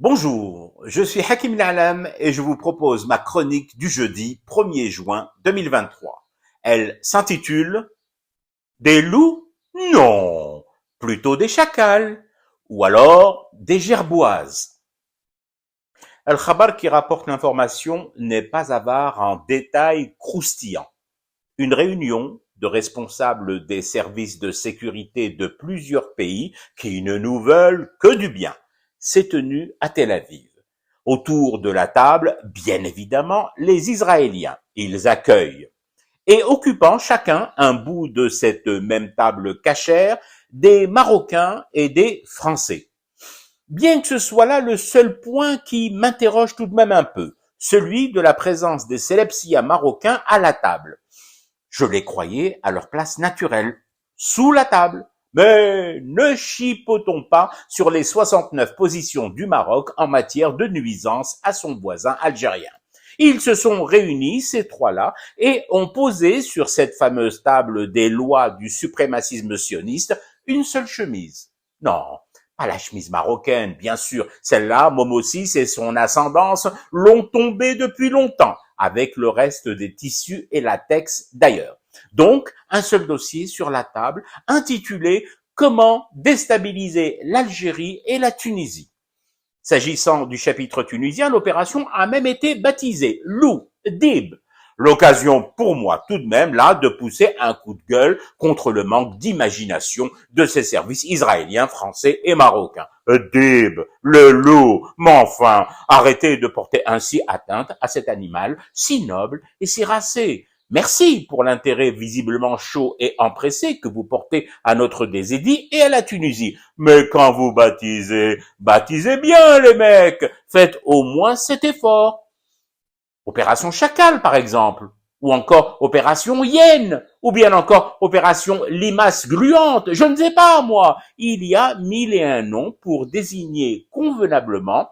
Bonjour, je suis Hakim Na'lam et je vous propose ma chronique du jeudi 1er juin 2023. Elle s'intitule « Des loups? Non, plutôt des chacals ou alors des gerboises ». Al-Khabar qui rapporte l'information n'est pas avare en détails croustillants. Une réunion de responsables des services de sécurité de plusieurs pays qui ne nous veulent que du bien s'est tenue à Tel Aviv. Autour de la table, bien évidemment, les Israéliens. Ils accueillent. Et occupant chacun un bout de cette même table cachère, des Marocains et des Français. Bien que ce soit là le seul point qui m'interroge tout de même un peu, celui de la présence des Selepsia marocains à la table. Je les croyais à leur place naturelle, sous la table. Mais ne chipotons pas sur les 69 positions du Maroc en matière de nuisance à son voisin algérien. Ils se sont réunis, ces trois-là, et ont posé sur cette fameuse table des lois du suprémacisme sioniste une seule chemise. Non, pas la chemise marocaine, bien sûr. Celle-là, Momosis et son ascendance l'ont tombée depuis longtemps, avec le reste des tissus et latex d'ailleurs. Donc, un seul dossier sur la table, intitulé « Comment déstabiliser l'Algérie et la Tunisie ». S'agissant du chapitre tunisien, l'opération a même été baptisée « Lou Dib ». L'occasion pour moi tout de même là de pousser un coup de gueule contre le manque d'imagination de ces services israéliens, français et marocains. Dib, le loup, mais enfin, arrêtez de porter ainsi atteinte à cet animal si noble et si racé. Merci pour l'intérêt visiblement chaud et empressé que vous portez à notre désédie et à la Tunisie. Mais quand vous baptisez, baptisez bien les mecs, faites au moins cet effort. Opération Chacal, par exemple, ou encore Opération Hyène, ou bien encore Opération Limace Gluante, je ne sais pas, moi. Il y a 1001 noms pour désigner convenablement,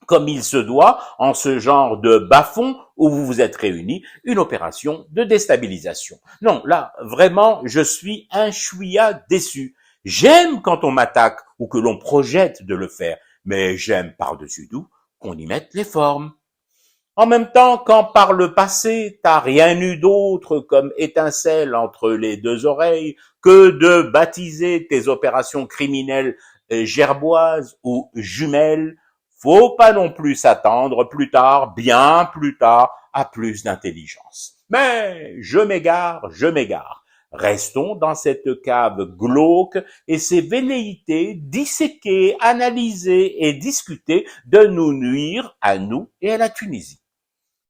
comme il se doit, en ce genre de bas-fond où vous vous êtes réunis, une opération de déstabilisation. Non, là, vraiment, je suis un chouïa déçu. J'aime quand on m'attaque ou que l'on projette de le faire, mais j'aime par-dessus tout qu'on y mette les formes. En même temps, quand par le passé, t'as rien eu d'autre comme étincelle entre les deux oreilles que de baptiser tes opérations criminelles gerboises ou jumelles, faut pas non plus s'attendre plus tard, bien plus tard, à plus d'intelligence. Mais je m'égare. Restons dans cette cave glauque et ces velléités disséquer, analyser et discuter de nous nuire à nous et à la Tunisie.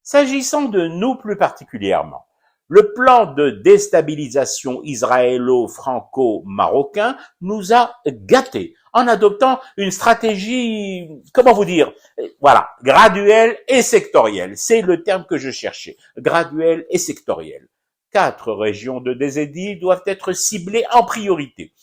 S'agissant de nous plus particulièrement, le plan de déstabilisation israélo-franco-marocain nous a gâtés en adoptant une stratégie, comment vous dire, voilà, graduelle et sectorielle. C'est le terme que je cherchais, graduelle et sectorielle. 4 régions de désédie doivent être ciblées en priorité.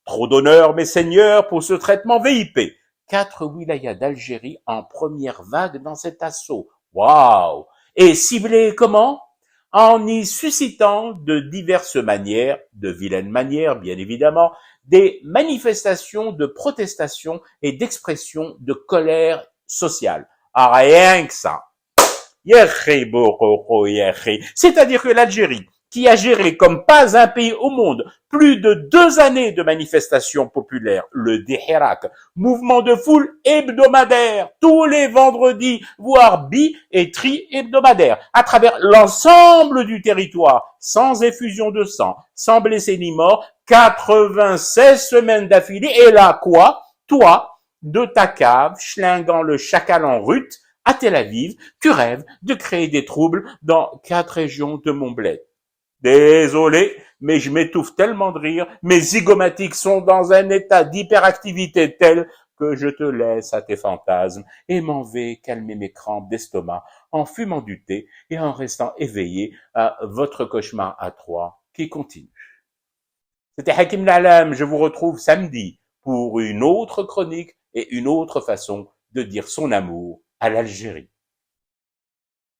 Trop d'honneur, mes seigneurs, pour ce traitement VIP. 4 wilayas d'Algérie en première vague dans cet assaut. Waouh! Et ciblé comment? En y suscitant de diverses manières, de vilaines manières bien évidemment, des manifestations de protestation et d'expression de colère sociale. Ah, rien que ça. C'est-à-dire que l'Algérie, qui a géré comme pas un pays au monde plus de 2 années de manifestations populaires, le Dihirak, mouvement de foule hebdomadaire, tous les vendredis, voire et tri-hebdomadaires, à travers l'ensemble du territoire, sans effusion de sang, sans blessés ni morts, 96 semaines d'affilée, et là quoi? Toi, de ta cave, schlinguant le chacal en rut, à Tel Aviv, tu rêves de créer des troubles dans 4 régions de mon bled. Désolé, mais je m'étouffe tellement de rire, mes zygomatiques sont dans un état d'hyperactivité tel que je te laisse à tes fantasmes et m'en vais calmer mes crampes d'estomac en fumant du thé et en restant éveillé à votre cauchemar à 3 qui continue. C'était Hakim Na'lam, je vous retrouve samedi pour une autre chronique et une autre façon de dire son amour à l'Algérie.